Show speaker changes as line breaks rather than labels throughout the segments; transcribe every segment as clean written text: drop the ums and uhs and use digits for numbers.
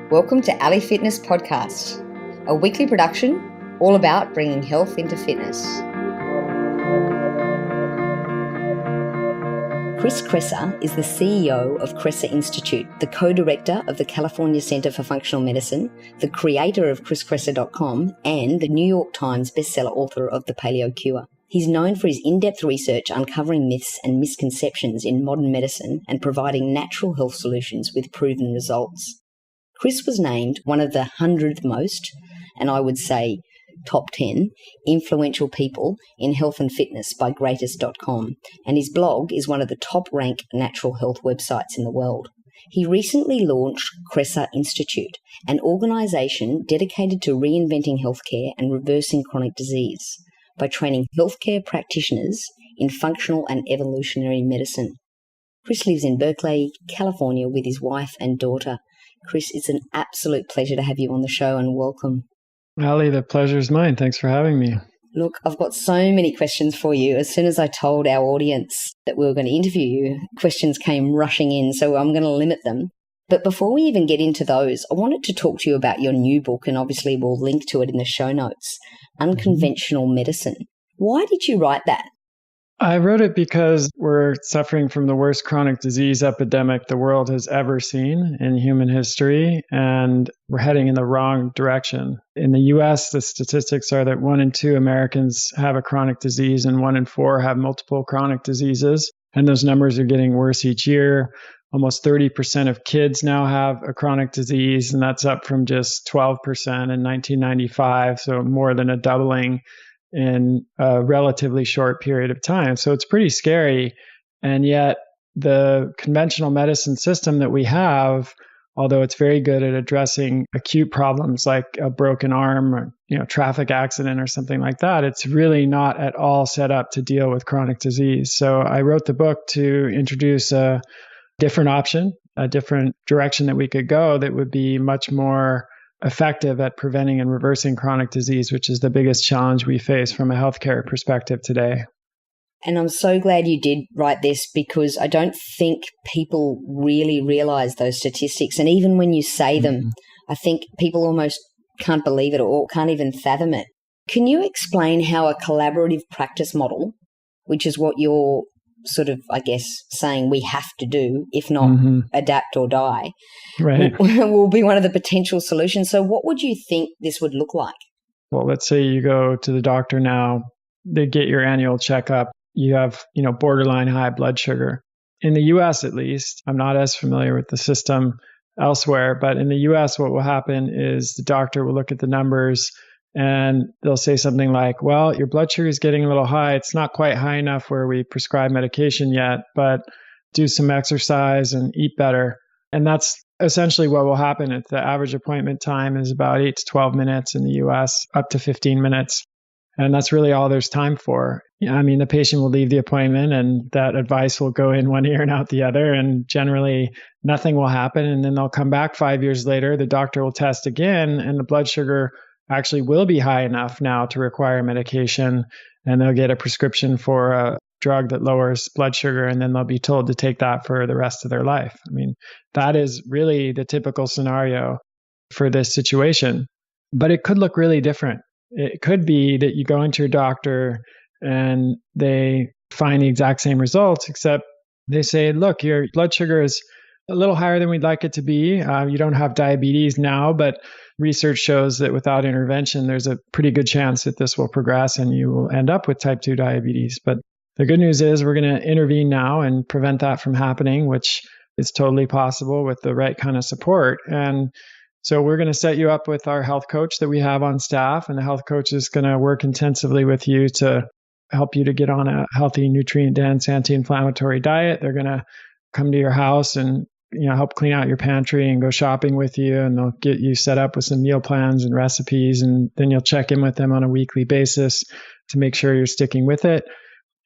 Welcome to Ali Fitness Podcast, a weekly production all about bringing health into fitness. Chris Kresser is the CEO of Kresser Institute, the co-director of the California Center for Functional Medicine, the creator of chriskresser.com, and the New York Times bestseller author of The Paleo Cure. He's known for his in-depth research uncovering myths and misconceptions in modern medicine and providing natural health solutions with proven results. Chris was named one of the 100 most, and I would say top 10, influential people in health and fitness by greatest.com, and his blog is one of the top-ranked natural health websites in the world. He recently launched Kresser Institute, an organisation dedicated to reinventing healthcare and reversing chronic disease by training healthcare practitioners in functional and evolutionary medicine. Chris lives in Berkeley, California with his wife and daughter. Chris, it's an absolute pleasure to have you on the show, and welcome.
Ali, the pleasure is mine. Thanks for having me.
Look, I've got so many questions for you. As soon as I told our audience that we were going to interview you, questions came rushing in, so I'm going to limit them. But before we even get into those, I wanted to talk to you about your new book, and obviously we'll link to it in the show notes, Unconventional Medicine. Why did you write that?
I wrote it because we're suffering from the worst chronic disease epidemic the world has ever seen in human history, and we're heading in the wrong direction. In the US, the statistics are that 1 in 2 Americans have a chronic disease and 1 in 4 have multiple chronic diseases. And those numbers are getting worse each year. Almost 30% of kids now have a chronic disease, and that's up from just 12% in 1995. So more than a doubling in a relatively short period of time. So it's pretty scary. And yet the conventional medicine system that we have, although it's very good at addressing acute problems like a broken arm or, traffic accident or something like that, it's really not at all set up to deal with chronic disease. So I wrote the book to introduce a different option, a different direction that we could go that would be much more effective at preventing and reversing chronic disease, which is the biggest challenge we face from a healthcare perspective today.
And I'm so glad you did write this, because I don't think people really realize those statistics. And even when you say them, I think people almost can't believe it or can't even fathom it. Can you explain how a collaborative practice model, which is what you're sort of, I guess, saying we have to do, if not adapt or die,
right,
will be one of the potential solutions. So what would you think this would look like?
Well, let's say you go to the doctor now, they get your annual checkup. You have, borderline high blood sugar. In the US, at least, I'm not as familiar with the system elsewhere, but in the US, what will happen is the doctor will look at the numbers and they'll say something like, well, your blood sugar is getting a little high. It's not quite high enough where we prescribe medication yet, but do some exercise and eat better. And that's essentially what will happen. The average appointment time is about 8 to 12 minutes in the US, up to 15 minutes. And that's really all there's time for. The patient will leave the appointment and that advice will go in one ear and out the other. And generally nothing will happen. And then they'll come back 5 years later. The doctor will test again and the blood sugar actually will be high enough now to require medication, and they'll get a prescription for a drug that lowers blood sugar, and then they'll be told to take that for the rest of their life. That is really the typical scenario for this situation, but it could look really different. It could be that you go into your doctor and they find the exact same results, except they say, look, your blood sugar is a little higher than we'd like it to be. You don't have diabetes now, but research shows that without intervention, there's a pretty good chance that this will progress and you will end up with type 2 diabetes. But the good news is we're going to intervene now and prevent that from happening, which is totally possible with the right kind of support. And so we're going to set you up with our health coach that we have on staff, and the health coach is going to work intensively with you to help you to get on a healthy, nutrient-dense, anti-inflammatory diet. They're going to come to your house and help clean out your pantry and go shopping with you, and they'll get you set up with some meal plans and recipes, and then you'll check in with them on a weekly basis to make sure you're sticking with it.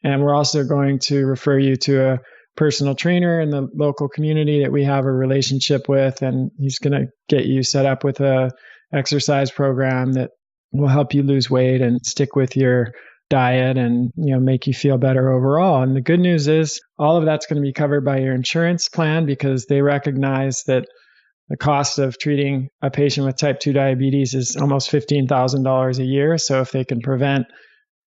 And we're also going to refer you to a personal trainer in the local community that we have a relationship with, and he's going to get you set up with a exercise program that will help you lose weight and stick with your diet and, make you feel better overall. And the good news is all of that's going to be covered by your insurance plan because they recognize that the cost of treating a patient with type 2 diabetes is almost $15,000 a year. So if they can prevent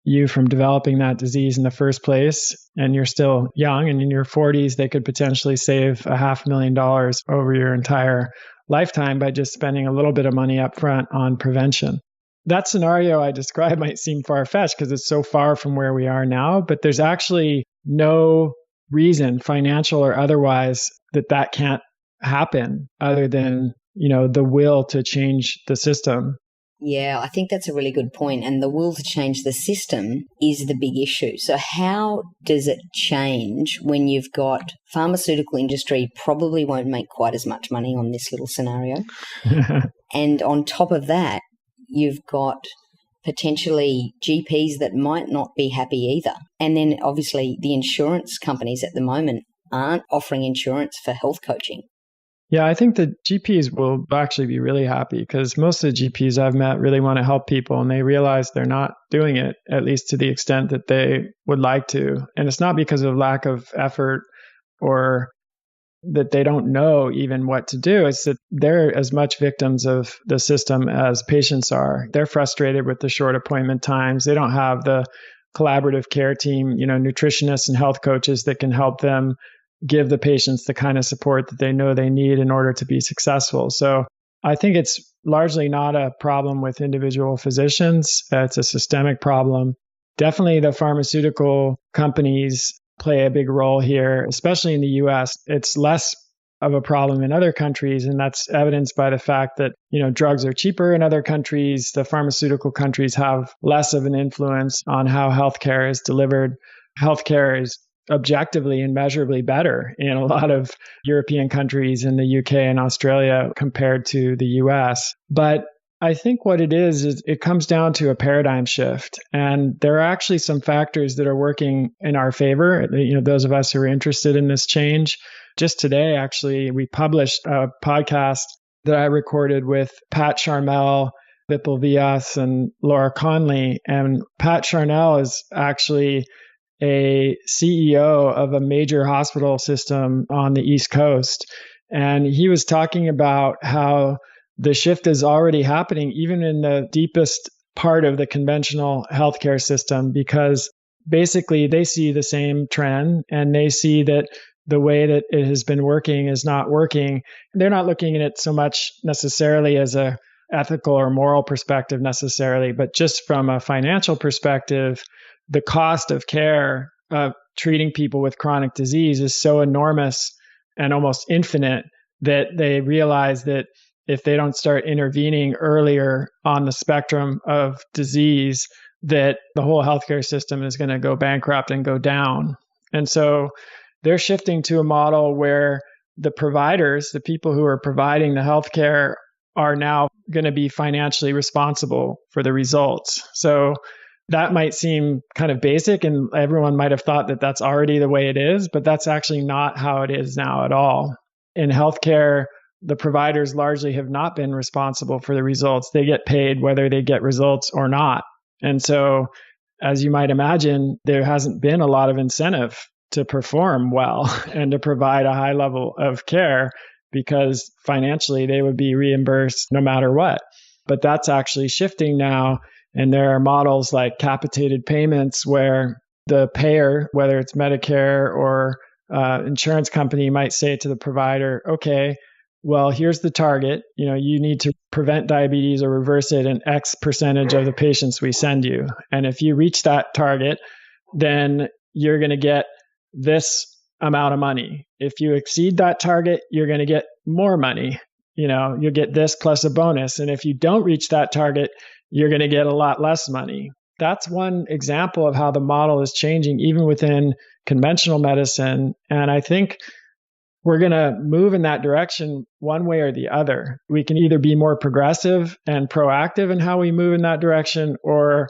you from developing that disease in the first place, and you're still young and in your 40s, they could potentially save $500,000 over your entire lifetime by just spending a little bit of money up front on prevention. That scenario I described might seem far-fetched because it's so far from where we are now, but there's actually no reason, financial or otherwise, that can't happen other than, the will to change the system.
Yeah, I think that's a really good point. And the will to change the system is the big issue. So how does it change when you've got pharmaceutical industry probably won't make quite as much money on this little scenario? And on top of that, you've got potentially GPs that might not be happy either. And then obviously the insurance companies at the moment aren't offering insurance for health coaching.
Yeah, I think the GPs will actually be really happy because most of the GPs I've met really want to help people and they realize they're not doing it, at least to the extent that they would like to. And it's not because of lack of effort or that they don't know even what to do. It's that they're as much victims of the system as patients are. They're frustrated with the short appointment times. They don't have the collaborative care team, nutritionists and health coaches that can help them give the patients the kind of support that they know they need in order to be successful. So I think it's largely not a problem with individual physicians. It's a systemic problem. Definitely the pharmaceutical companies play a big role here, especially in the US. It's less of a problem in other countries, and that's evidenced by the fact that, drugs are cheaper in other countries. The pharmaceutical countries have less of an influence on how healthcare is delivered. Healthcare is objectively and measurably better in a lot of European countries in the UK and Australia compared to the US. But I think what it is it comes down to a paradigm shift. And there are actually some factors that are working in our favor, those of us who are interested in this change. Just today, actually, we published a podcast that I recorded with Pat Charmel, Vipul Vyas, and Laura Conley. And Pat Charmel is actually a CEO of a major hospital system on the East Coast. And he was talking about how the shift is already happening even in the deepest part of the conventional healthcare system, because basically they see the same trend and they see that the way that it has been working is not working. They're not looking at it so much necessarily as a ethical or moral perspective necessarily, but just from a financial perspective, the cost of care of treating people with chronic disease is so enormous and almost infinite that they realize that if they don't start intervening earlier on the spectrum of disease, that the whole healthcare system is going to go bankrupt and go down. And so they're shifting to a model where the providers, the people who are providing the healthcare, are now going to be financially responsible for the results. So that might seem kind of basic and everyone might have thought that that's already the way it is, but that's actually not how it is now at all. In healthcare, the providers largely have not been responsible for the results. They get paid whether they get results or not. And so, as you might imagine, there hasn't been a lot of incentive to perform well and to provide a high level of care because financially they would be reimbursed no matter what. But that's actually shifting now. And there are models like capitated payments where the payer, whether it's Medicare or insurance company, might say to the provider, okay, well, here's the target. You need to prevent diabetes or reverse it in X percentage of the patients we send you. And if you reach that target, then you're going to get this amount of money. If you exceed that target, you're going to get more money. You'll get this plus a bonus. And if you don't reach that target, you're going to get a lot less money. That's one example of how the model is changing, even within conventional medicine. And I think we're going to move in that direction one way or the other. We can either be more progressive and proactive in how we move in that direction, or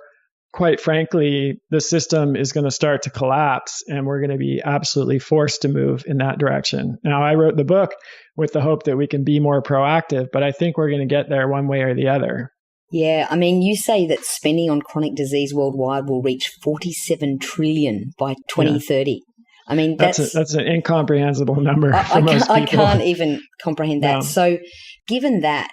quite frankly, the system is going to start to collapse and we're going to be absolutely forced to move in that direction. Now, I wrote the book with the hope that we can be more proactive, but I think we're going to get there one way or the other.
Yeah, I mean, you say that spending on chronic disease worldwide will reach 47 trillion by 2030. I mean,
that's an incomprehensible number for most people.
I can't even comprehend that.
No.
So given that,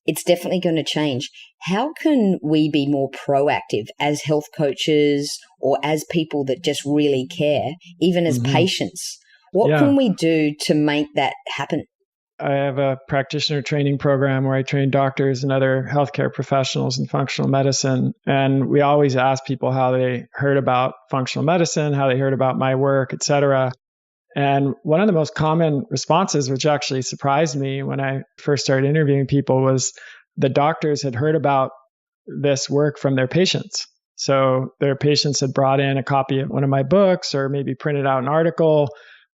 it's definitely going to change. How can we be more proactive as health coaches or as people that just really care, even as patients? What can we do to make that happen?
I have a practitioner training program where I train doctors and other healthcare professionals in functional medicine. And we always ask people how they heard about functional medicine, how they heard about my work, et cetera. And one of the most common responses, which actually surprised me when I first started interviewing people, was the doctors had heard about this work from their patients. So their patients had brought in a copy of one of my books or maybe printed out an article.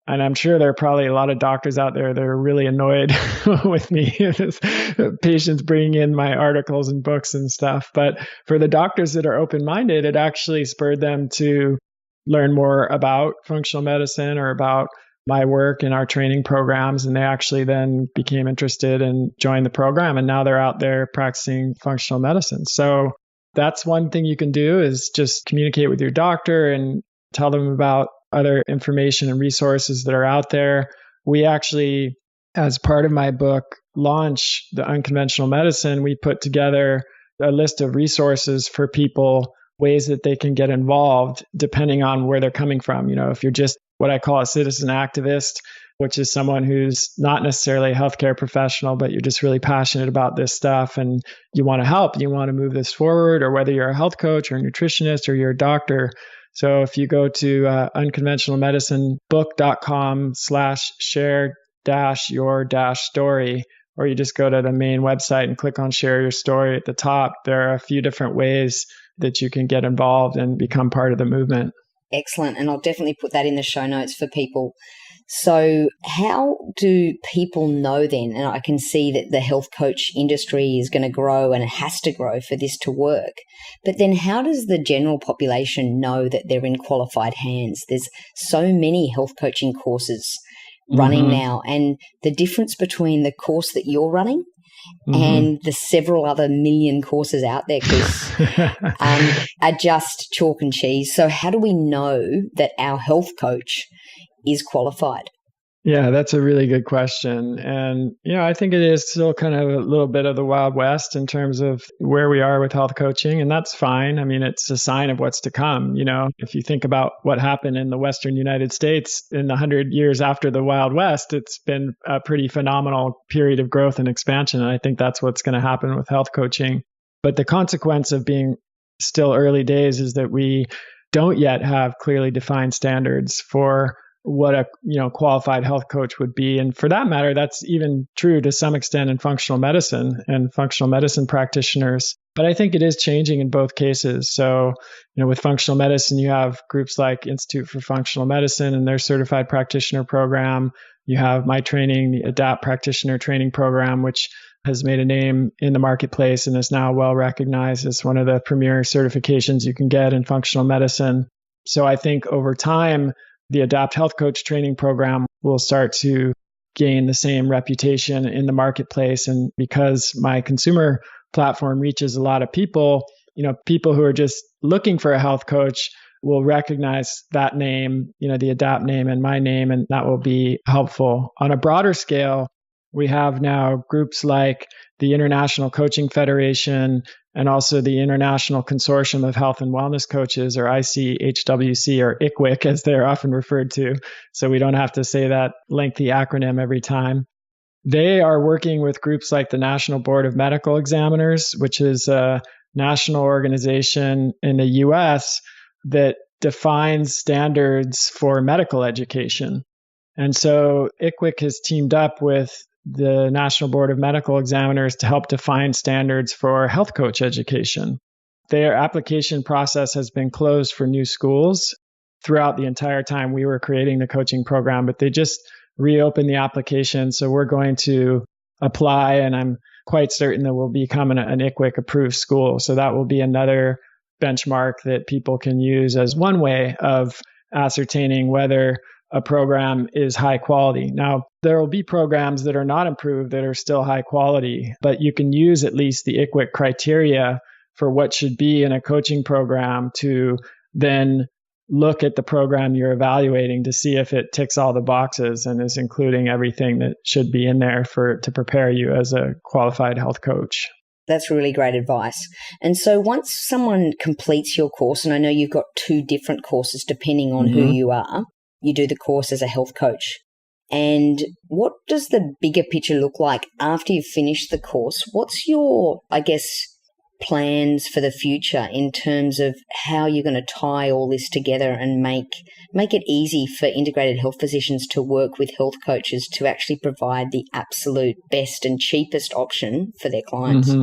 And I'm sure there are probably a lot of doctors out there that are really annoyed with me, patients bringing in my articles and books and stuff. But for the doctors that are open-minded, it actually spurred them to learn more about functional medicine or about my work in our training programs. And they actually then became interested and joined the program. And now they're out there practicing functional medicine. So that's one thing you can do, is just communicate with your doctor and tell them about other information and resources that are out there. We actually, as part of my book launch, The Unconventional Medicine, we put together a list of resources for people, ways that they can get involved depending on where they're coming from. You know, if you're just what I call a citizen activist, which is someone who's not necessarily a healthcare professional, but you're just really passionate about this stuff and you want to help, you want to move this forward, or whether you're a health coach or a nutritionist or you're a doctor. So if you go to unconventionalmedicinebook.com/share-your-story, or you just go to the main website and click on share your story at the top, there are a few different ways that you can get involved and become part of the movement.
Excellent. And I'll definitely put that in the show notes for people. So how do people know then? And I can see that the health coach industry is going to grow and it has to grow for this to work. But then how does the general population know that they're in qualified hands? There's so many health coaching courses running now. And the difference between the course that you're running and the several other million courses out there, Chris, are just chalk and cheese. So how do we know that our health coach is qualified?
Yeah, that's a really good question. And, I think it is still kind of a little bit of the Wild West in terms of where we are with health coaching. And that's fine. I mean, it's a sign of what's to come. If you think about what happened in the Western United States in the 100 years after the Wild West, it's been a pretty phenomenal period of growth and expansion. And I think that's what's going to happen with health coaching. But the consequence of being still early days is that we don't yet have clearly defined standards for what a qualified health coach would be. And for that matter, that's even true to some extent in functional medicine and functional medicine practitioners. But I think it is changing in both cases. So, with functional medicine, you have groups like Institute for Functional Medicine and their certified practitioner program. You have my training, the ADAPT practitioner training program, which has made a name in the marketplace and is now well recognized as one of the premier certifications you can get in functional medicine. So I think over time, the ADAPT Health Coach training program will start to gain the same reputation in the marketplace. And because my consumer platform reaches a lot of people, people who are just looking for a health coach will recognize that name, the ADAPT name and my name, and that will be helpful. On a broader scale, we have now groups like the International Coaching Federation and also the International Consortium of Health and Wellness Coaches, or ICHWC, or ICWIC, as they're often referred to. So we don't have to say that lengthy acronym every time. They are working with groups like the National Board of Medical Examiners, which is a national organization in the US that defines standards for medical education. And so ICWIC has teamed up with the National Board of Medical Examiners to help define standards for health coach education. Their application process has been closed for new schools throughout the entire time we were creating the coaching program, but they just reopened the application. So we're going to apply, and I'm quite certain that we'll become an ICWIC approved school. So that will be another benchmark that people can use as one way of ascertaining whether a program is high quality. Now, There will be programs that are not improved that are still high quality, but you can use at least the ICWIC criteria for what should be in a coaching program to then look at the program you're evaluating to see if it ticks all the boxes and is including everything that should be in there to prepare you as a qualified health coach.
That's really great advice. And so once someone completes your course, and I know you've got 2 different courses depending on who you are, you do the course as a health coach. And what does the bigger picture look like after you've finished the course? What's your, plans for the future in terms of how you're going to tie all this together and make it easy for integrated health physicians to work with health coaches to actually provide the absolute best and cheapest option for their clients?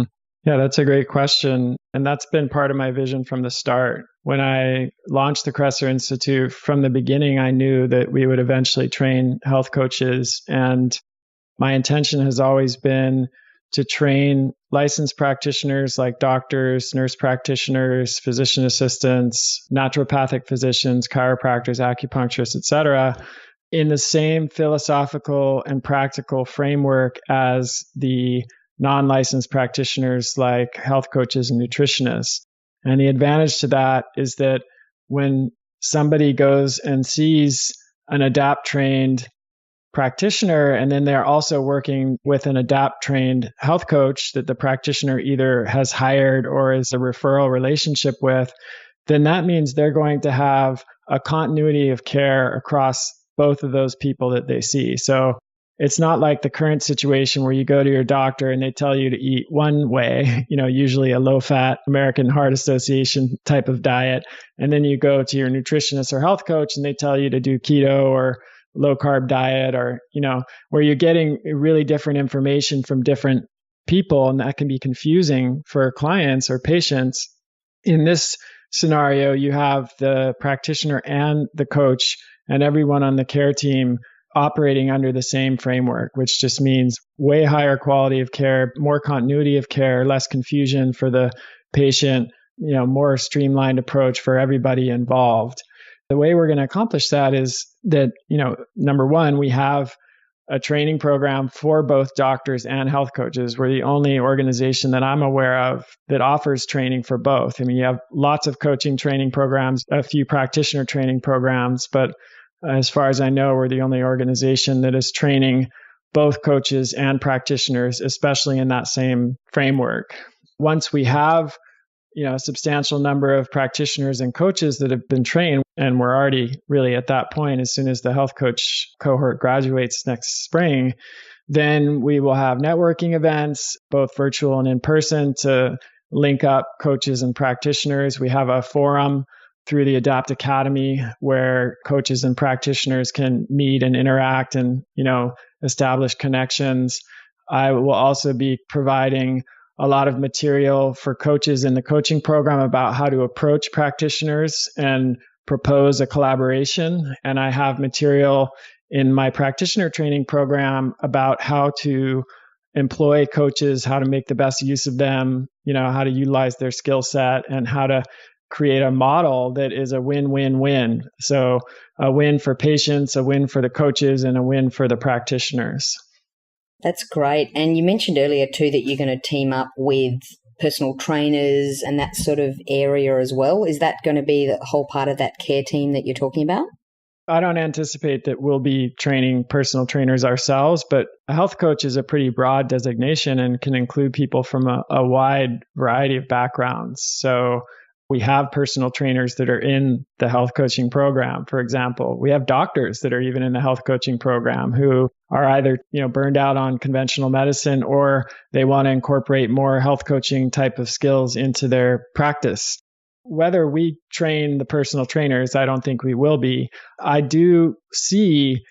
Yeah, that's a great question. And that's been part of my vision from the start. When I launched the Kresser Institute, from the beginning, I knew that we would eventually train health coaches. And my intention has always been to train licensed practitioners like doctors, nurse practitioners, physician assistants, naturopathic physicians, chiropractors, acupuncturists, etc., in the same philosophical and practical framework as the non-licensed practitioners like health coaches and nutritionists. And the advantage to that is that when somebody goes and sees an ADAPT-trained practitioner, and then they're also working with an ADAPT-trained health coach that the practitioner either has hired or is a referral relationship with, then that means they're going to have a continuity of care across both of those people that they see. So it's not like the current situation where you go to your doctor and they tell you to eat one way, usually a low-fat American Heart Association type of diet, and then you go to your nutritionist or health coach and they tell you to do keto or low carb diet, or, where you're getting really different information from different people, and that can be confusing for clients or patients. In this scenario, you have the practitioner and the coach and everyone on the care team operating under the same framework, which just means way higher quality of care, more continuity of care, less confusion for the patient, more streamlined approach for everybody involved. The way we're going to accomplish that is that, number one, we have a training program for both doctors and health coaches. We're the only organization that I'm aware of that offers training for both. I mean, you have lots of coaching training programs, a few practitioner training programs, but as far as I know, we're the only organization that is training both coaches and practitioners, especially in that same framework. Once we have a substantial number of practitioners and coaches that have been trained, and we're already really at that point as soon as the health coach cohort graduates next spring, then we will have networking events, both virtual and in person, to link up coaches and practitioners. We have a forum through the ADAPT Academy where coaches and practitioners can meet and interact and, establish connections. I will also be providing a lot of material for coaches in the coaching program about how to approach practitioners and propose a collaboration. And I have material in my practitioner training program about how to employ coaches, how to make the best use of them, how to utilize their skill set, and how to create a model that is a win-win-win. So a win for patients, a win for the coaches, and a win for the practitioners.
That's great. And you mentioned earlier too that you're going to team up with personal trainers and that sort of area as well. Is that going to be the whole part of that care team that you're talking about?
I don't anticipate that we'll be training personal trainers ourselves, but a health coach is a pretty broad designation and can include people from a wide variety of backgrounds. So we have personal trainers that are in the health coaching program, for example. We have doctors that are even in the health coaching program who are either, burned out on conventional medicine, or they want to incorporate more health coaching type of skills into their practice. Whether we train the personal trainers, I don't think we will be. I do see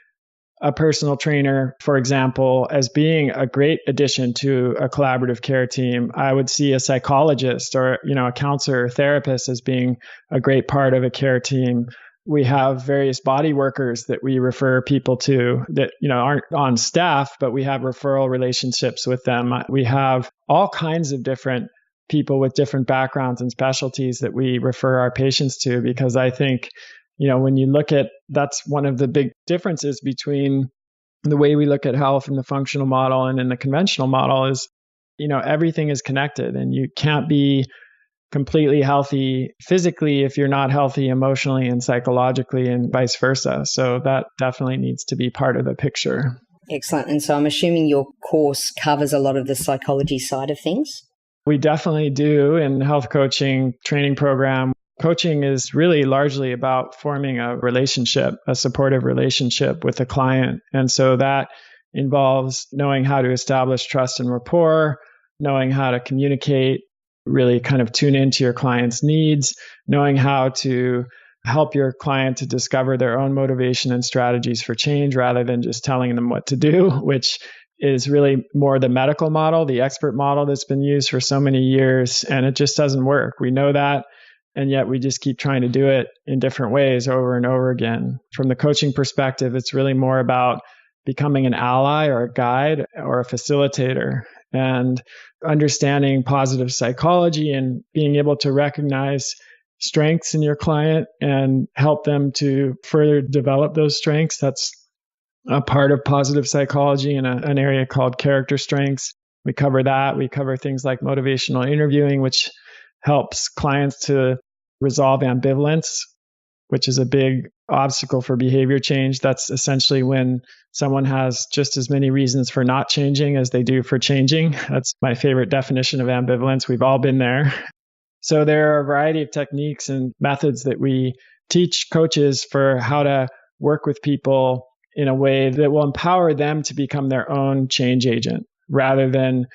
a personal trainer, for example, as being a great addition to a collaborative care team. I would see a psychologist or, a counselor or therapist as being a great part of a care team. We have various body workers that we refer people to that, aren't on staff, but we have referral relationships with them. We have all kinds of different people with different backgrounds and specialties that we refer our patients to, because I think, when you look at, that's one of the big differences between the way we look at health in the functional model and in the conventional model is, everything is connected, and you can't be completely healthy physically if you're not healthy emotionally and psychologically, and vice versa. So that definitely needs to be part of the picture.
Excellent. And so I'm assuming your course covers a lot of the psychology side of things?
We definitely do in the health coaching training program. Coaching is really largely about forming a relationship, a supportive relationship with the client. And so that involves knowing how to establish trust and rapport, knowing how to communicate, really kind of tune into your client's needs, knowing how to help your client to discover their own motivation and strategies for change rather than just telling them what to do, which is really more the medical model, the expert model that's been used for so many years, and it just doesn't work. We know that, and yet we just keep trying to do it in different ways over and over again. From the coaching perspective, it's really more about becoming an ally or a guide or a facilitator, and understanding positive psychology and being able to recognize strengths in your client and help them to further develop those strengths. That's a part of positive psychology in an area called character strengths. We cover that. We cover things like motivational interviewing, which helps clients to resolve ambivalence, which is a big obstacle for behavior change. That's essentially when someone has just as many reasons for not changing as they do for changing. That's my favorite definition of ambivalence. We've all been there. So there are a variety of techniques and methods that we teach coaches for how to work with people in a way that will empower them to become their own change agent rather than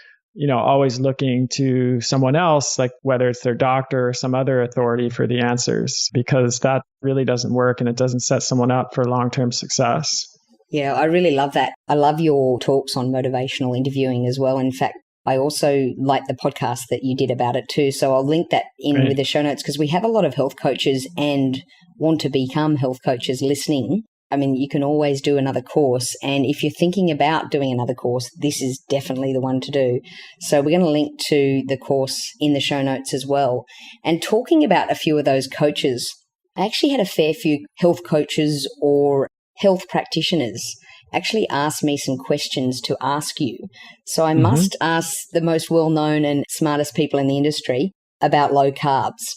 always looking to someone else, like whether it's their doctor or some other authority for the answers, because that really doesn't work and it doesn't set someone up for long-term success.
Yeah, I really love that. I love your talks on motivational interviewing as well. In fact, I also like the podcast that you did about it too. So I'll link that in with the show notes, because we have a lot of health coaches and want to become health coaches listening. I mean, you can always do another course. And if you're thinking about doing another course, this is definitely the one to do. So we're going to link to the course in the show notes as well. And talking about a few of those coaches, I actually had a fair few health coaches or health practitioners actually asked me some questions to ask you. So I must ask the most well-known and smartest people in the industry about low carbs.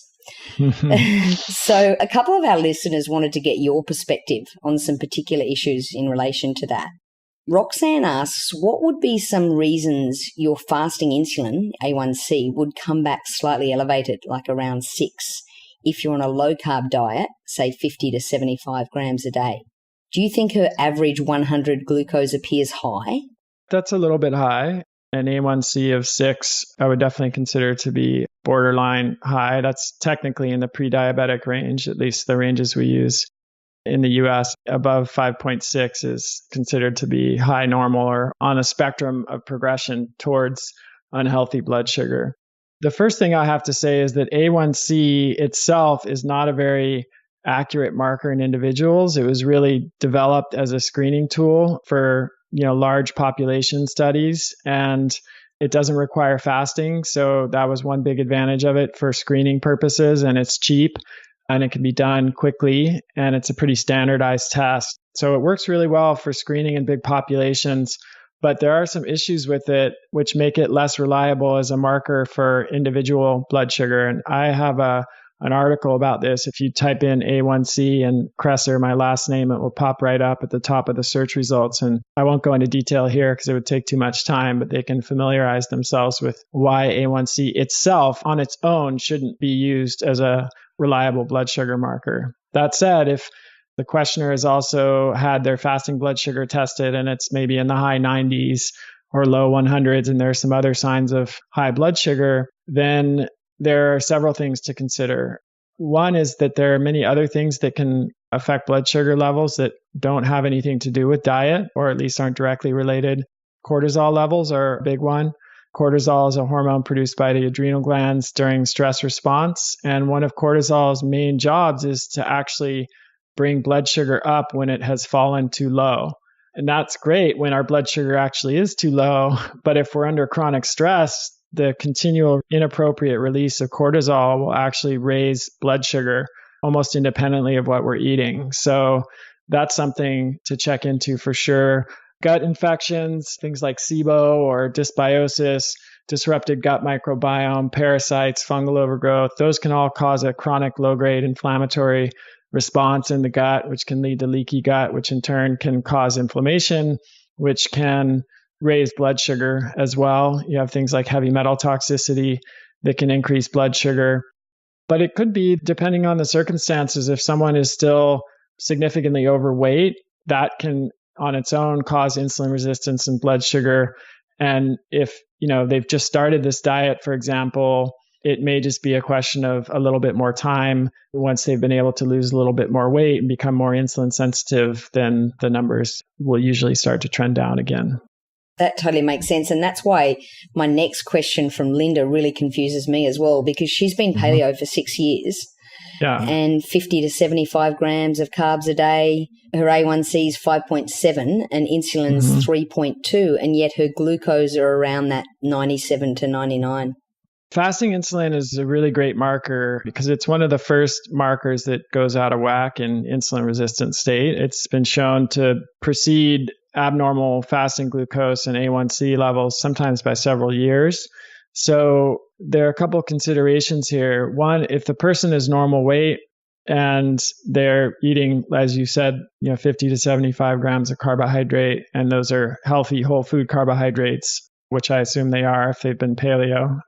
So a couple of our listeners wanted to get your perspective on some particular issues in relation to that. Roxanne asks, what would be some reasons your fasting insulin, A1C, would come back slightly elevated, like around 6, if you're on a low-carb diet, say 50 to 75 grams a day? Do you think her average 100 glucose appears high?
That's a little bit high. An A1C of 6, I would definitely consider to be borderline high. That's technically in the pre-diabetic range, at least the ranges we use in the US. Above 5.6 is considered to be high normal or on a spectrum of progression towards unhealthy blood sugar. The first thing I have to say is that A1C itself is not a very accurate marker in individuals. It was really developed as a screening tool for large population studies, and it doesn't require fasting. So that was one big advantage of it for screening purposes, and it's cheap and it can be done quickly, and it's a pretty standardized test. So it works really well for screening in big populations, but there are some issues with it which make it less reliable as a marker for individual blood sugar. And I have an article about this. If you type in A1C and Kresser, my last name, it will pop right up at the top of the search results. And I won't go into detail here because it would take too much time, but they can familiarize themselves with why A1C itself on its own shouldn't be used as a reliable blood sugar marker. That said, if the questioner has also had their fasting blood sugar tested and it's maybe in the high 90s or low 100s, and there are some other signs of high blood sugar, then there are several things to consider. One is that there are many other things that can affect blood sugar levels that don't have anything to do with diet, or at least aren't directly related. Cortisol levels are a big one. Cortisol is a hormone produced by the adrenal glands during stress response. And one of cortisol's main jobs is to actually bring blood sugar up when it has fallen too low. And that's great when our blood sugar actually is too low. But if we're under chronic stress, the continual inappropriate release of cortisol will actually raise blood sugar almost independently of what we're eating. So that's something to check into for sure. gut infections, things like SIBO or dysbiosis, disrupted gut microbiome, parasites, fungal overgrowth. Those can all cause a chronic low-grade inflammatory response in the gut, which can lead to leaky gut, which in turn can cause inflammation, which can raise blood sugar as well. You have things like heavy metal toxicity that can increase blood sugar. But it could be, depending on the circumstances, if someone is still significantly overweight, that can on its own cause insulin resistance and blood sugar. And if, they've just started this diet, for example, it may just be a question of a little bit more time. Once they've been able to lose a little bit more weight and become more insulin sensitive, then the numbers will usually start to trend down again.
That totally makes sense. And that's why my next question from Linda really confuses me as well, because she's been paleo for 6 years.
Yeah.
And 50 to 75 grams of carbs a day. Her A1C is 5.7 and insulin's 3.2, and yet her glucose are around that 97 to 99.
Fasting insulin is a really great marker because it's one of the first markers that goes out of whack in insulin resistant state. It's been shown to precede abnormal fasting glucose and A1C levels sometimes by several years. So there are a couple of considerations here. One, if the person is normal weight and they're eating, as you said, 50 to 75 grams of carbohydrate, and those are healthy whole food carbohydrates, which I assume they are if they've been paleo,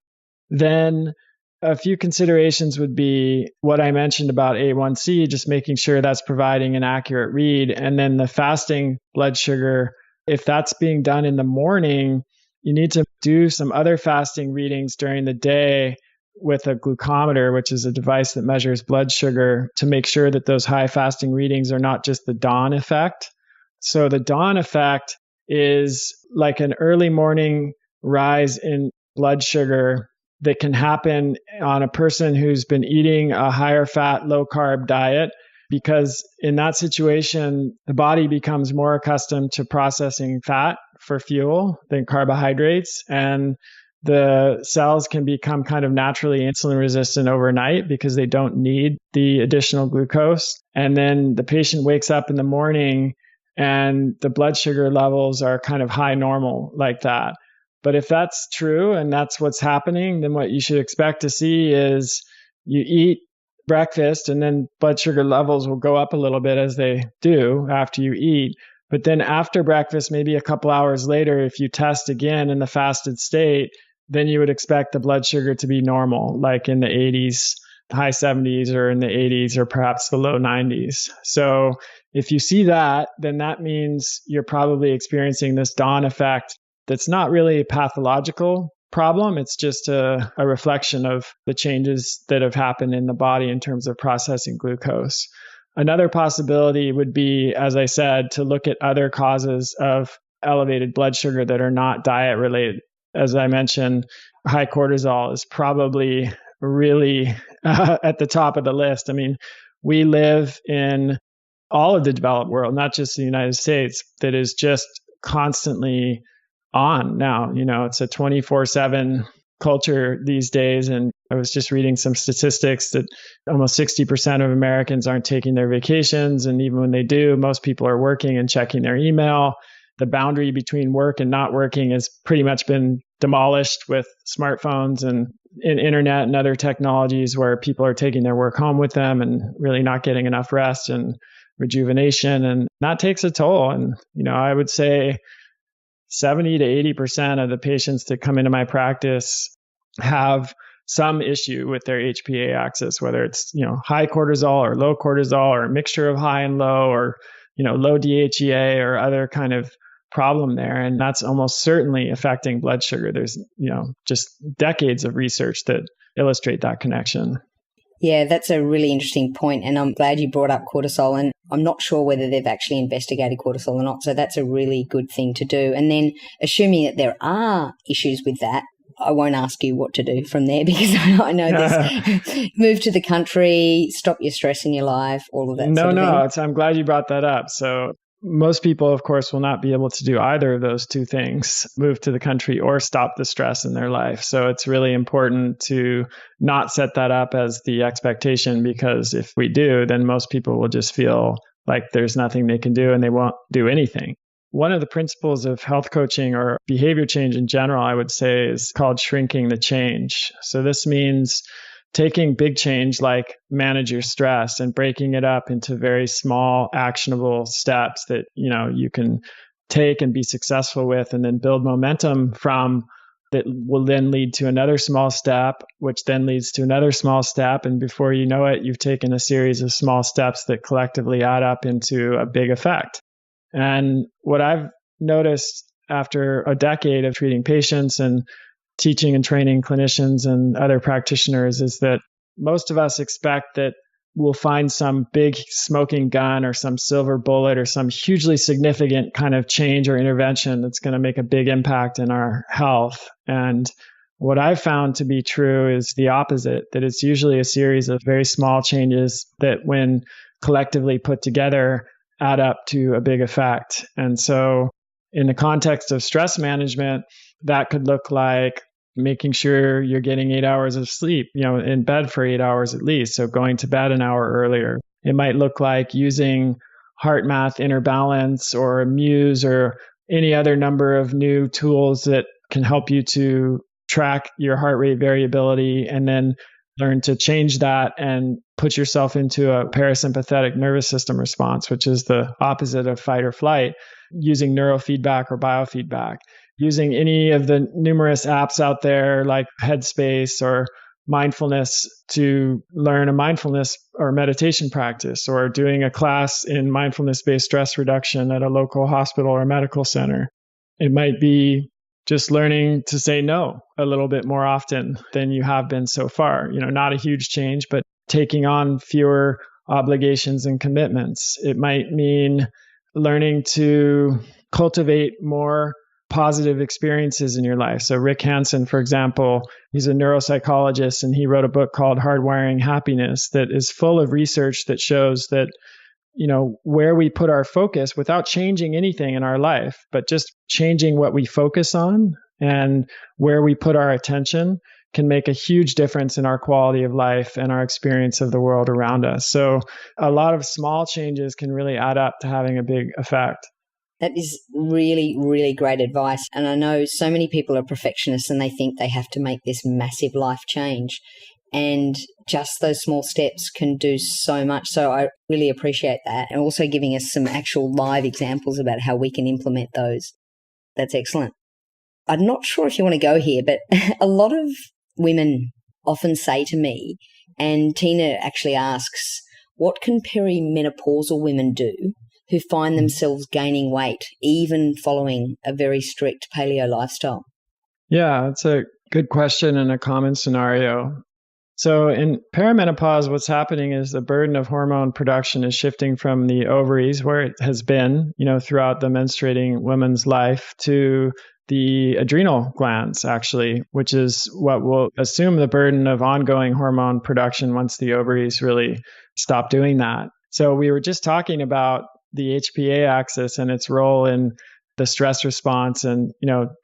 then a few considerations would be what I mentioned about A1C, just making sure that's providing an accurate read. And then the fasting blood sugar, if that's being done in the morning, you need to do some other fasting readings during the day with a glucometer, which is a device that measures blood sugar, to make sure that those high fasting readings are not just the dawn effect. So the dawn effect is like an early morning rise in blood sugar that can happen on a person who's been eating a higher fat, low carb diet, because in that situation, the body becomes more accustomed to processing fat for fuel than carbohydrates. And the cells can become kind of naturally insulin resistant overnight because they don't need the additional glucose. And then the patient wakes up in the morning and the blood sugar levels are kind of high normal like that. But if that's true and that's what's happening, then what you should expect to see is you eat breakfast and then blood sugar levels will go up a little bit as they do after you eat. But then after breakfast, maybe a couple hours later, if you test again in the fasted state, then you would expect the blood sugar to be normal, like in the 80s, high 70s, or in the 80s, or perhaps the low 90s. So if you see that, then that means you're probably experiencing this dawn effect that's not really a pathological problem. It's just a reflection of the changes that have happened in the body in terms of processing glucose. Another possibility would be, as I said, to look at other causes of elevated blood sugar that are not diet related. As I mentioned, high cortisol is probably really at the top of the list. I mean, we live in all of the developed world, not just the United States, that is just constantly on now. It's a 24/7 culture these days. And I was just reading some statistics that almost 60% of Americans aren't taking their vacations. And even when they do, most people are working and checking their email. The boundary between work and not working has pretty much been demolished with smartphones and internet and other technologies, where people are taking their work home with them and really not getting enough rest and rejuvenation. And that takes a toll. And, I would say 70 to 80% of the patients that come into my practice have some issue with their HPA axis, whether it's, high cortisol or low cortisol, or a mixture of high and low, or, low DHEA or other kind of problem there. And that's almost certainly affecting blood sugar. There's, just decades of research that illustrate that connection.
Yeah, that's a really interesting point. And I'm glad you brought up cortisol. And I'm not sure whether they've actually investigated cortisol or not. So that's a really good thing to do. And then assuming that there are issues with that, I won't ask you what to do from there, because I know this. Move to the country, stop your stress in your life, all of that sort of thing.
I'm glad you brought that up. So most people, of course, will not be able to do either of those two things, move to the country or stop the stress in their life. So it's really important to not set that up as the expectation, because if we do, then most people will just feel like there's nothing they can do and they won't do anything. one of the principles of health coaching or behavior change in general, I would say, is called shrinking the change. So this means taking big change like manage your stress and breaking it up into very small, actionable steps that, you can take and be successful with, and then build momentum from, that will then lead to another small step, which then leads to another small step. And before you know it, you've taken a series of small steps that collectively add up into a big effect. And what I've noticed after a decade of treating patients and teaching and training clinicians and other practitioners is that most of us expect that we'll find some big smoking gun or some silver bullet or some hugely significant kind of change or intervention that's going to make a big impact in our health. And what I've found to be true is the opposite, that it's usually a series of very small changes that, when collectively put together, add up to a big effect. And so in the context of stress management, that could look like making sure you're getting 8 hours of sleep, in bed for 8 hours at least. So going to bed an hour earlier. It might look like using heart math, inner balance, or Muse, or any other number of new tools that can help you to track your heart rate variability and then learn to change that and put yourself into a parasympathetic nervous system response, which is the opposite of fight or flight, using neurofeedback or biofeedback, using any of the numerous apps out there like Headspace or mindfulness to learn a mindfulness or meditation practice, or doing a class in mindfulness-based stress reduction at a local hospital or medical center. It might be just learning to say no a little bit more often than you have been so far. Not a huge change, but taking on fewer obligations and commitments. It might mean learning to cultivate more positive experiences in your life. So Rick Hansen, for example, he's a neuropsychologist, and he wrote a book called Hardwiring Happiness that is full of research that shows that where we put our focus, without changing anything in our life, but just changing what we focus on and where we put our attention, can make a huge difference in our quality of life and our experience of the world around us. So a lot of small changes can really add up to having a big effect.
That is really, really great advice. And I know so many people are perfectionists and they think they have to make this massive life change. And just those small steps can do so much. So I really appreciate that. And also giving us some actual live examples about how we can implement those. That's excellent. I'm not sure if you want to go here, but a lot of women often say to me, and Tina actually asks, what can perimenopausal women do who find themselves gaining weight, even following a very strict paleo lifestyle?
Yeah, that's a good question and a common scenario. So in perimenopause, what's happening is the burden of hormone production is shifting from the ovaries, where it has been, throughout the menstruating woman's life, to the adrenal glands, actually, which is what will assume the burden of ongoing hormone production once the ovaries really stop doing that. So we were just talking about the HPA axis and its role in the stress response and,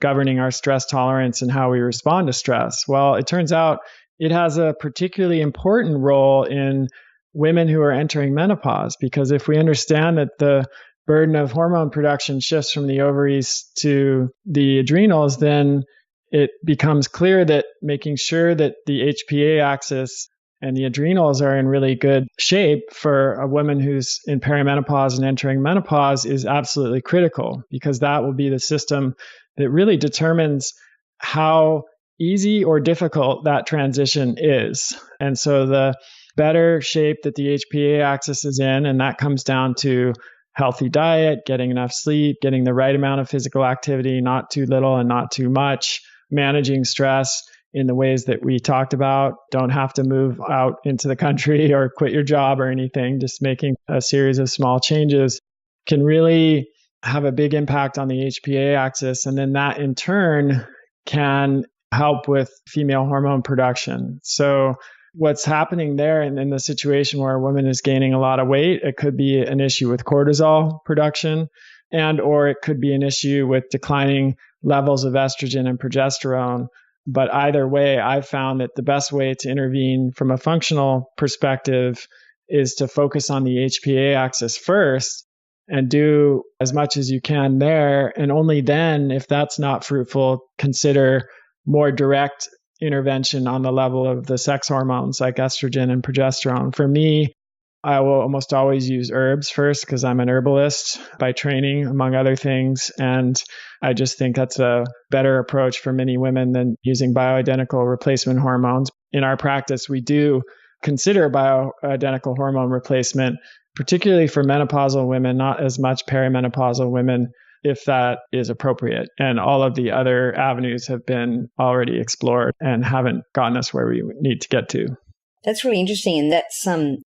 governing our stress tolerance and how we respond to stress. Well, it turns out it has a particularly important role in women who are entering menopause, because if we understand that the burden of hormone production shifts from the ovaries to the adrenals, then it becomes clear that making sure that the HPA axis and the adrenals are in really good shape for a woman who's in perimenopause and entering menopause is absolutely critical, because that will be the system that really determines how easy or difficult that transition is. And so the better shape that the HPA axis is in, and that comes down to healthy diet, getting enough sleep, getting the right amount of physical activity, not too little and not too much, managing stress in the ways that we talked about. Don't have to move out into the country or quit your job or anything. Just making a series of small changes can really have a big impact on the HPA axis. And then that in turn can help with female hormone production. So what's happening there in the situation where a woman is gaining a lot of weight, it could be an issue with cortisol production, or it could be an issue with declining levels of estrogen and progesterone. But either way, I've found that the best way to intervene from a functional perspective is to focus on the HPA axis first and do as much as you can there. And only then, if that's not fruitful, consider more direct intervention on the level of the sex hormones like estrogen and progesterone. For me, I will almost always use herbs first because I'm an herbalist by training, among other things. And I just think that's a better approach for many women than using bioidentical replacement hormones. In our practice, we do consider bioidentical hormone replacement, particularly for menopausal women, not as much perimenopausal women, if that is appropriate. And all of the other avenues have been already explored and haven't gotten us where we need to get to.
That's really interesting. And that's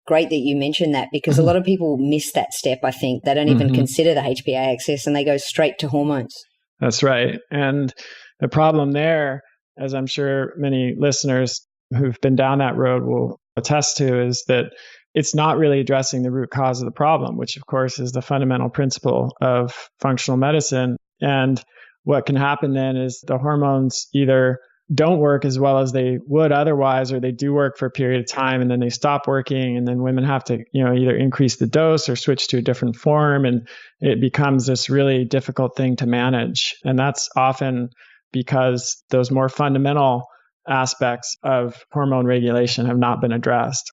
great that you mentioned that, because a lot of people miss that step, I think. They don't even consider the HPA axis and they go straight to hormones.
That's right. And the problem there, as I'm sure many listeners who've been down that road will attest to, is that it's not really addressing the root cause of the problem, which of course is the fundamental principle of functional medicine. And what can happen then is the hormones either don't work as well as they would otherwise, or they do work for a period of time and then they stop working. And then women have to, either increase the dose or switch to a different form. And it becomes this really difficult thing to manage. And that's often because those more fundamental aspects of hormone regulation have not been addressed.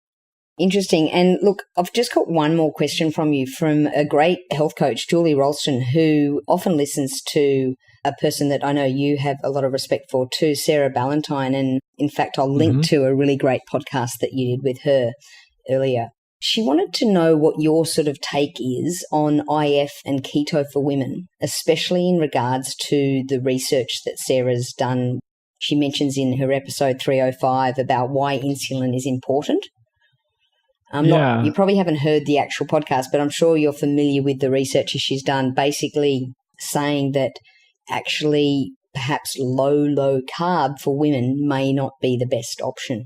Interesting. And look, I've just got one more question from you from a great health coach, Julie Ralston, who often listens to a person that I know you have a lot of respect for too, Sarah Ballantyne. And in fact, I'll link to a really great podcast that you did with her earlier. She wanted to know what your sort of take is on IF and keto for women, especially in regards to the research that Sarah's done. She mentions in her episode 305 about why insulin is important. You probably haven't heard the actual podcast, but I'm sure you're familiar with the research she's done, basically saying that actually perhaps low carb for women may not be the best option.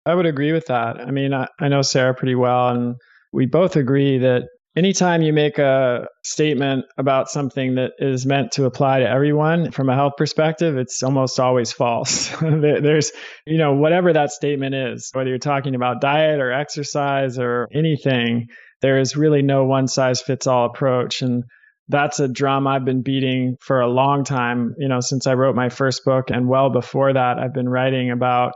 I would agree with that. I mean, I know Sarah pretty well, and we both agree that anytime you make a statement about something that is meant to apply to everyone from a health perspective, it's almost always false. There's, whatever that statement is, whether you're talking about diet or exercise or anything, there is really no one size fits all approach. And that's a drum I've been beating for a long time, since I wrote my first book. And well before that, I've been writing about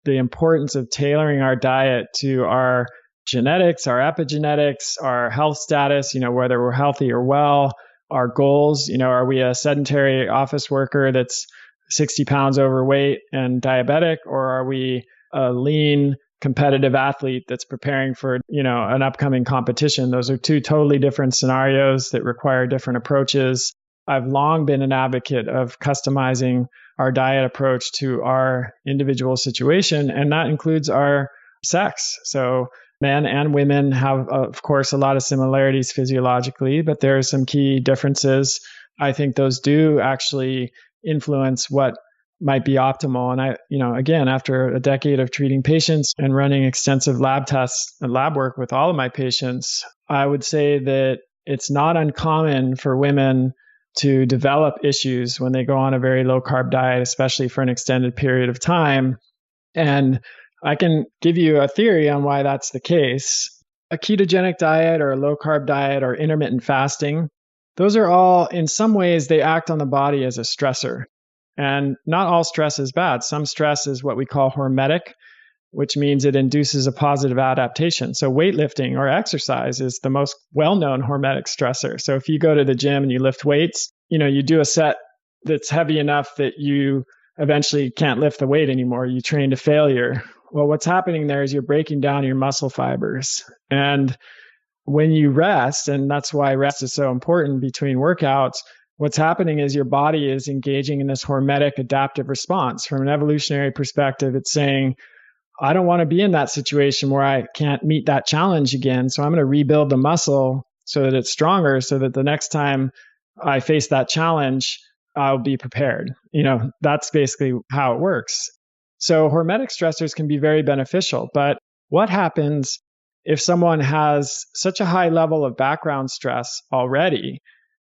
the importance of tailoring our diet to our genetics, our epigenetics, our health status, whether we're healthy or well, our goals, are we a sedentary office worker that's 60 pounds overweight and diabetic, or are we a lean, competitive athlete that's preparing for, an upcoming competition? Those are two totally different scenarios that require different approaches. I've long been an advocate of customizing our diet approach to our individual situation, and that includes our sex. So men and women have, of course, a lot of similarities physiologically, but there are some key differences. I think those do actually influence what might be optimal. And I, again, after a decade of treating patients and running extensive lab tests and lab work with all of my patients, I would say that it's not uncommon for women to develop issues when they go on a very low carb diet, especially for an extended period of time. And I can give you a theory on why that's the case. A ketogenic diet or a low carb diet or intermittent fasting, those are all, in some ways, they act on the body as a stressor. And not all stress is bad. Some stress is what we call hormetic, which means it induces a positive adaptation. So weightlifting or exercise is the most well-known hormetic stressor. So if you go to the gym and you lift weights, you do a set that's heavy enough that you eventually can't lift the weight anymore. You train to failure. Well, what's happening there is you're breaking down your muscle fibers. And when you rest, and that's why rest is so important between workouts, what's happening is your body is engaging in this hormetic adaptive response. From an evolutionary perspective, it's saying, I don't want to be in that situation where I can't meet that challenge again. So I'm going to rebuild the muscle so that it's stronger, so that the next time I face that challenge, I'll be prepared. That's basically how it works. So hormetic stressors can be very beneficial. But what happens if someone has such a high level of background stress already?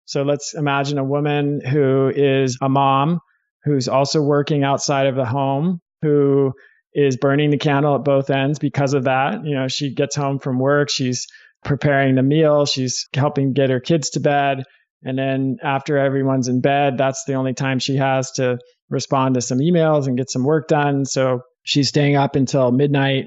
So let's imagine a woman who is a mom, who's also working outside of the home, who is burning the candle at both ends because of that. She gets home from work, she's preparing the meal. She's helping get her kids to bed. And then after everyone's in bed, that's the only time she has to respond to some emails and get some work done. So she's staying up until midnight,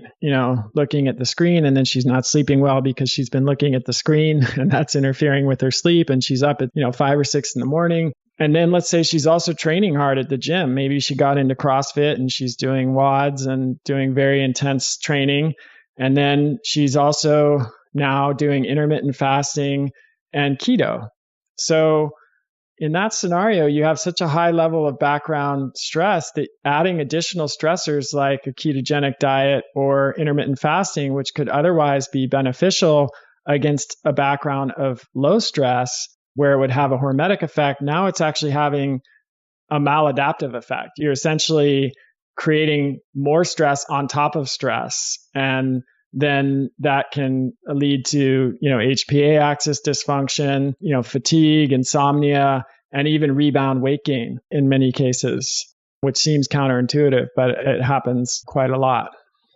looking at the screen, and then she's not sleeping well because she's been looking at the screen and that's interfering with her sleep. And she's up at, 5 or 6 in the morning. And then let's say she's also training hard at the gym. Maybe she got into CrossFit and she's doing WODs and doing very intense training. And then she's also now doing intermittent fasting and keto. So in that scenario, you have such a high level of background stress that adding additional stressors like a ketogenic diet or intermittent fasting, which could otherwise be beneficial against a background of low stress, where it would have a hormetic effect, now it's actually having a maladaptive effect. You're essentially creating more stress on top of stress. And then that can lead to, HPA axis dysfunction, fatigue, insomnia, and even rebound weight gain in many cases, which seems counterintuitive, but it happens quite a lot.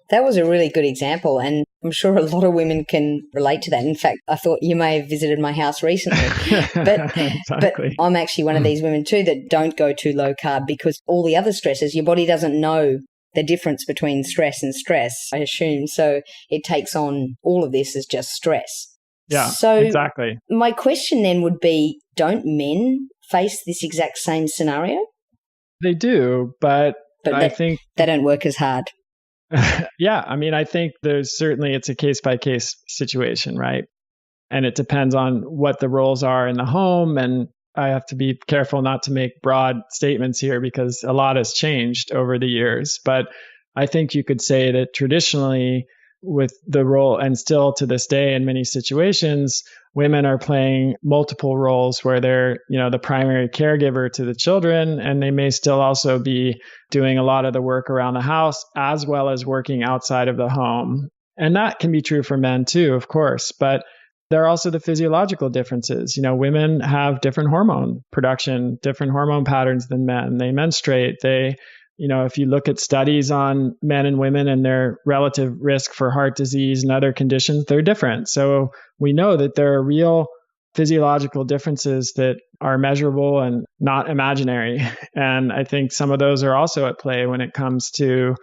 That was a really good example, and I'm sure a lot of women can relate to that. In fact, I thought you may have visited my house recently, but I'm actually one of these women too that don't go too low carb because all the other stresses, your body doesn't know the difference between stress and stress, I assume. So it takes on all of this as just stress.
Yeah,
so
exactly.
My question then would be, don't men face this exact same scenario?
They do, but I think
they don't work as hard.
Yeah, I think it's a case-by-case situation, right? And it depends on what the roles are in the home. And I have to be careful not to make broad statements here because a lot has changed over the years. But I think you could say that traditionally with the role, and still to this day in many situations, women are playing multiple roles where they're, the primary caregiver to the children, and they may still also be doing a lot of the work around the house as well as working outside of the home. And that can be true for men too, of course, but there are also the physiological differences. Women have different hormone production, different hormone patterns than men. They menstruate. If you look at studies on men and women and their relative risk for heart disease and other conditions, they're different. So we know that there are real physiological differences that are measurable and not imaginary. And I think some of those are also at play when it comes to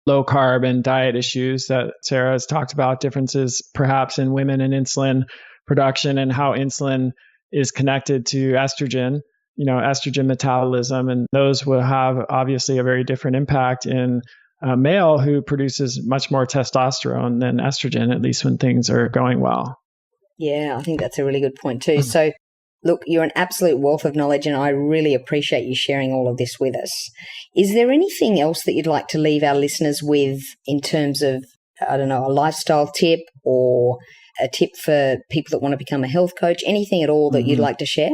low carb and diet issues that Sarah has talked about, differences perhaps in women and insulin production and how insulin is connected to estrogen. Estrogen metabolism, and those will have obviously a very different impact in a male who produces much more testosterone than estrogen, at least when things are going well.
Yeah, I think that's a really good point too. So, look, you're an absolute wealth of knowledge, and I really appreciate you sharing all of this with us. Is there anything else that you'd like to leave our listeners with in terms of, a lifestyle tip or a tip for people that want to become a health coach? Anything at all that you'd like to share?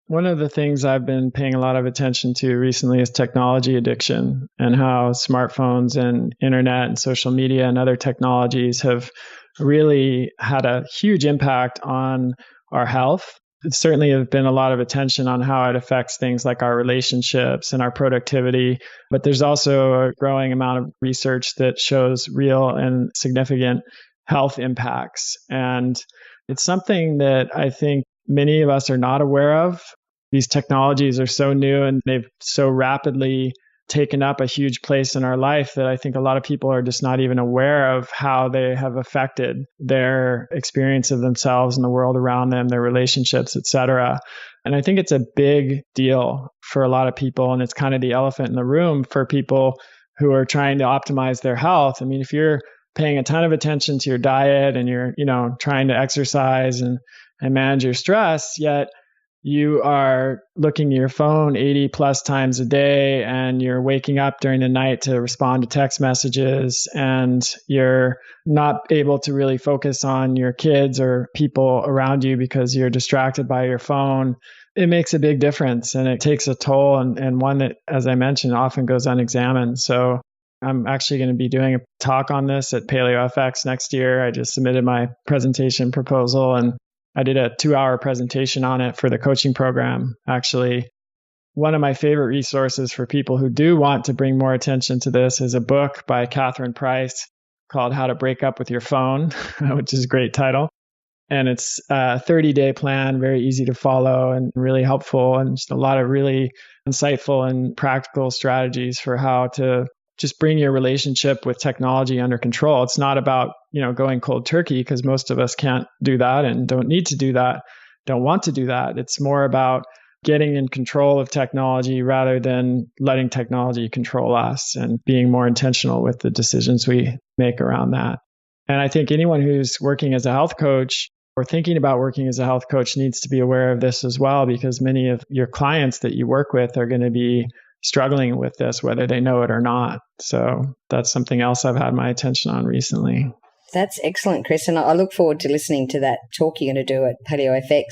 One of the things I've been paying a lot of attention to recently is technology addiction and how smartphones and internet and social media and other technologies have really had a huge impact on our health. It certainly has been a lot of attention on how it affects things like our relationships and our productivity, but there's also a growing amount of research that shows real and significant health impacts. And it's something that I think many of us are not aware of. These technologies are so new and they've so rapidly taken up a huge place in our life that I think a lot of people are just not even aware of how they have affected their experience of themselves and the world around them, their relationships, etc. And I think it's a big deal for a lot of people. And it's kind of the elephant in the room for people who are trying to optimize their health. If you're paying a ton of attention to your diet and you're, trying to exercise and manage your stress, yet you are looking at your phone 80 plus times a day and you're waking up during the night to respond to text messages and you're not able to really focus on your kids or people around you because you're distracted by your phone. It makes a big difference and it takes a toll and one that, as I mentioned, often goes unexamined. So I'm actually going to be doing a talk on this at PaleoFX next year. I just submitted my presentation proposal and I did a 2-hour presentation on it for the coaching program. Actually, one of my favorite resources for people who do want to bring more attention to this is a book by Catherine Price called How to Break Up with Your Phone, which is a great title. And it's a 30-day plan, very easy to follow and really helpful, and just a lot of really insightful and practical strategies for how to just bring your relationship with technology under control. It's not about, going cold turkey, because most of us can't do that and don't need to do that, don't want to do that. It's more about getting in control of technology rather than letting technology control us, and being more intentional with the decisions we make around that. And I think anyone who's working as a health coach or thinking about working as a health coach needs to be aware of this as well, because many of your clients that you work with are going to be struggling with this, whether they know it or not. So that's something else I've had my attention on recently.
That's excellent, Chris. And I look forward to listening to that talk you're going to do at PaleoFX.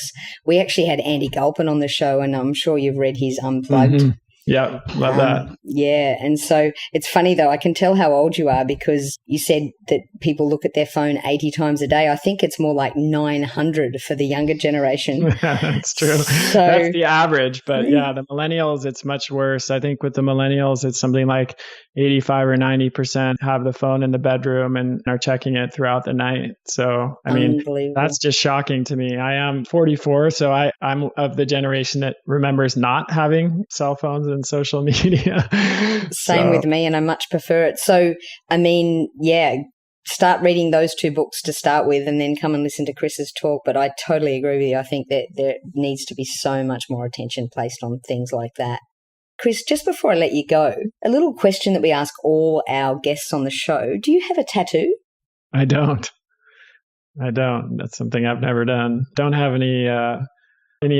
We actually had Andy Gulpin on the show, and I'm sure you've read his Unplugged.
Mm-hmm. Yeah, love that.
Yeah. And so it's funny, though, I can tell how old you are, because you said that people look at their phone 80 times a day. I think it's more like 900 for the younger generation.
That's true. So, that's the average. But yeah, the millennials, it's much worse. I think with the millennials, it's something like 85 or 90% have the phone in the bedroom and are checking it throughout the night. So, I mean, that's just shocking to me. I am 44, so I'm of the generation that remembers not having cell phones and social media.
Same with me, and I much prefer it. So, I mean, yeah, start reading those two books to start with, and then come and listen to Chris's talk. But I totally agree with you. I think that there needs to be so much more attention placed on things like that. Chris, just before I let you go, a little question that we ask all our guests on the show. Do you have a tattoo?
I don't. That's something I've never done. Don't have any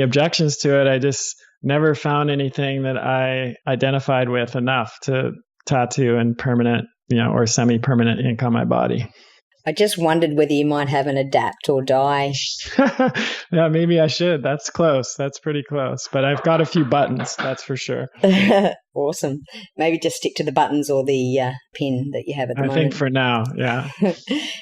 objections to it. I just never found anything that I identified with enough to tattoo and permanent, or semi-permanent ink on my body.
I just wondered whether you might have an adapt or die.
Yeah, maybe I should. That's close. That's pretty close. But I've got a few buttons, that's for sure.
Awesome. Maybe just stick to the buttons or the pin that you have at the moment.
I think for now, yeah.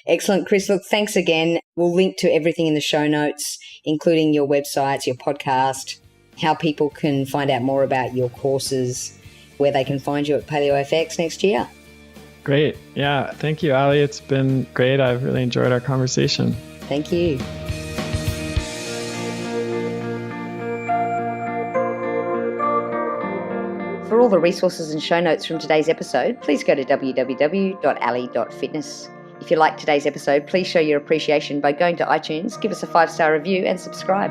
Excellent, Chris. Look, thanks again. We'll link to everything in the show notes, including your websites, your podcast, how people can find out more about your courses, where they can find you at PaleoFX next year.
Great. Yeah. Thank you, Ali. It's been great. I've really enjoyed our conversation.
Thank you. For all the resources and show notes from today's episode, please go to www.ali.fitness. If you liked today's episode, please show your appreciation by going to iTunes, give us a 5-star review and subscribe.